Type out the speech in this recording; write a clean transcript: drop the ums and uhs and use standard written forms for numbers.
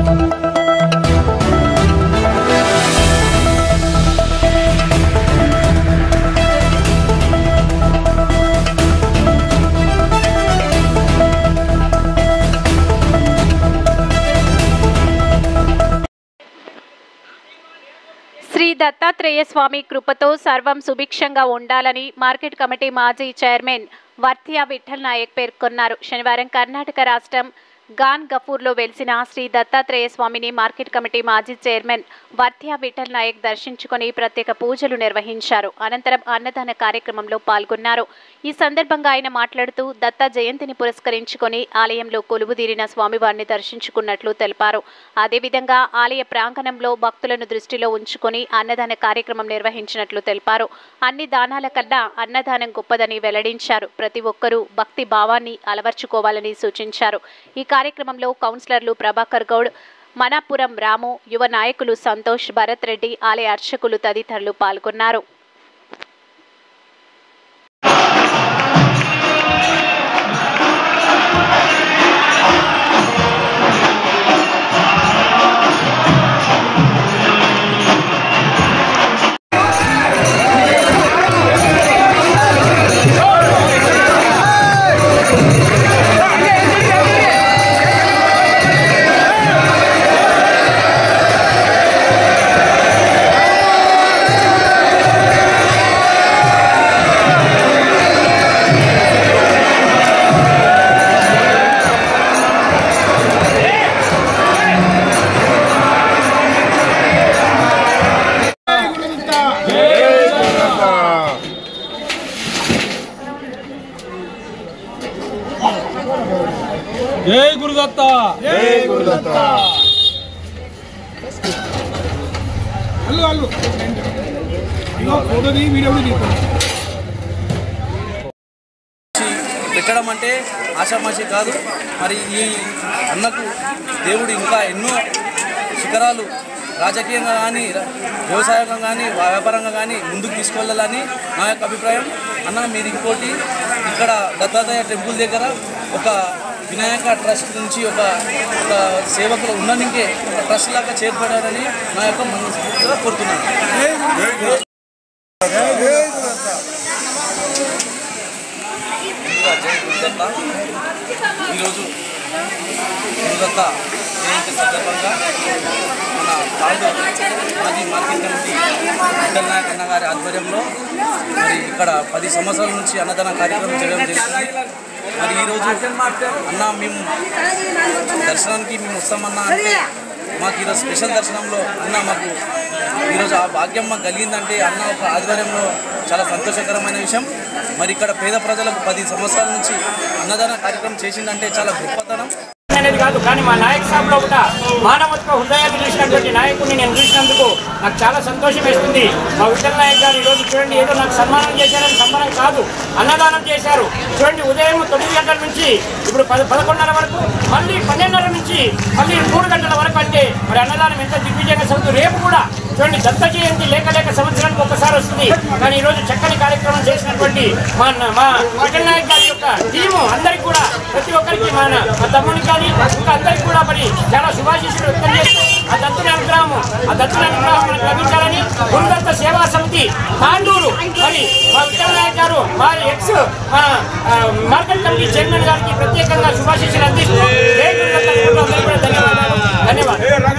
శ్రీ దత్తాత్రేయ స్వామి కృపతో సర్వం సుభిక్షంగా ఉండాలని మార్కెట్ కమిటీ మాజీ చైర్మన్ వర్త్యా విఠల్ నాయక్ పేర్కొన్నారు. శనివారం కర్ణాటక రాష్ట్రం గాన్ గఫూర్లో వెలిసిన శ్రీ దత్తాత్రేయ స్వామిని మార్కెట్ కమిటీ మాజీ చైర్మన్ వర్త్యా విఠల్ నాయక్ దర్శించుకొని ప్రత్యేక పూజలు నిర్వహించారు. అనంతరం అన్నదాన కార్యక్రమంలో పాల్గొన్నారు. ఈ సందర్భంగా ఆయన మాట్లాడుతూ దత్త జయంతిని పురస్కరించుకొని ఆలయంలో కొలువుదీరిన స్వామివారిని దర్శించుకున్నట్లు తెలిపారు. అదేవిధంగా ఆలయ ప్రాంగణంలో భక్తులను దృష్టిలో ఉంచుకొని అన్నదాన కార్యక్రమం నిర్వహించినట్లు తెలిపారు. అన్ని దానాల కన్నా అన్నదానం గొప్పదని వెల్లడించారు. ప్రతి ఒక్కరూ భక్తి భావాన్ని అలవర్చుకోవాలని సూచించారు. ఈ కార్యక్రమంలో కౌన్సిలర్లు ప్రభాకర్ గౌడ్, మనాపురం రాము, యువ నాయకులు సంతోష్, భరత్ రెడ్డి, ఆలయ అర్చకులు తదితరులు పాల్గొన్నారు. जय गुरुदत्ता, जय गुरुदत्ता। हेलो हेलो फोटो दी वीडियो दी పెట్టడం అంటే ఆషామాషి కాదు. మరి ఈ అన్నకు దేవుడు ఇంకా ఎన్నో శిఖరాలు రాజకీయంగా కానీ వ్యవసాయంగా కానీ వ్యాపారంగా కానీ ముందుకు తీసుకెళ్ళాలని నా యొక్క అభిప్రాయం. అన్న మీరు ఇంకోటి ఇక్కడ దత్తాత్రేయ టెంపుల్ దగ్గర ఒక వినాయక ట్రస్ట్ నుంచి ఒక సేవకులు ఉన్నందుకే ఒక ట్రస్ట్ లాగా చేర్పడాలని నా యొక్క మనస్ఫూర్తిగా కోరుతున్నాను. ఈరోజు గురుదత్త జయంతి సందర్భంగా మన పాల్గొ మాజీ మార్కెట్ కమిటీ విఠల్ నాయక్ అన్న గారి ఆధ్వర్యంలో మరి ఇక్కడ 10 సంవత్సరాల నుంచి అన్నదాన కార్యక్రమం చేయడం జరిగింది. మరి ఈరోజు అన్న మేము దర్శనానికి మేము వస్తామన్నా అంటే మాకు ఈరోజు స్పెషల్ దర్శనంలో అన్న మాకు ఈరోజు ఆ భాగ్యం మాకు కలిగిందంటే అన్న ఒక ఆధ్వర్యంలో చాలా సంతోషకరమైన విషయం. మరి ఇక్కడ పేద ప్రజలకు 10 సంవత్సరాల నుంచి అన్నదాన కార్యక్రమం చేసిందంటే చాలా గొప్పతనం అనేది కాదు. కానీ మా నాయక్ సాబ్లో కూడా మానవత్వ హృదయాన్ని చూసినటువంటి నాయకుడిని నేను చూసినందుకు నాకు చాలా సంతోషం వేస్తుంది. మా విఠల్ నాయక్ గారు ఈరోజు చూడండి ఏదో నాకు సన్మానం చేశారని సన్మానం కాదు, అన్నదానం చేశారు. చూడండి ఉదయం 9 గంటల నుంచి ఇప్పుడు 11:30 వరకు, మళ్ళీ 12:30 నుంచి మళ్ళీ 3 గంటల వరకు. అంటే మరి అన్నదానం ఎంత దిగ్విజయంగా సాగుతుంది. రేపు కూడా చూడండి దత్త జయంతి లేక సంవత్సరానికి ఒకసారి వస్తుంది. కానీ ఈరోజు చక్కని కార్యక్రమం చేసినటువంటి మా విఠల్ నాయక్ గారి యొక్క టీము అందరికీ కూడా ప్రతి ఒక్కరికి మా తమ్ముని కానీ ఇంకా అందరికీ కూడా మరి చాలా శుభాశీస్సులు వ్యక్తం చేస్తూ ఆ దత్తుని అనుగ్రహం మనకు లభించాలని గురుదత్త సేవా సమితి తాండూరు మరి మా విఠల్ నాయక్ గారు మా ఎక్స్ మార్కెట్ కమిటీ చైర్మన్ గారికి ప్రత్యేకంగా శుభాశీస్సులు అందిస్తూ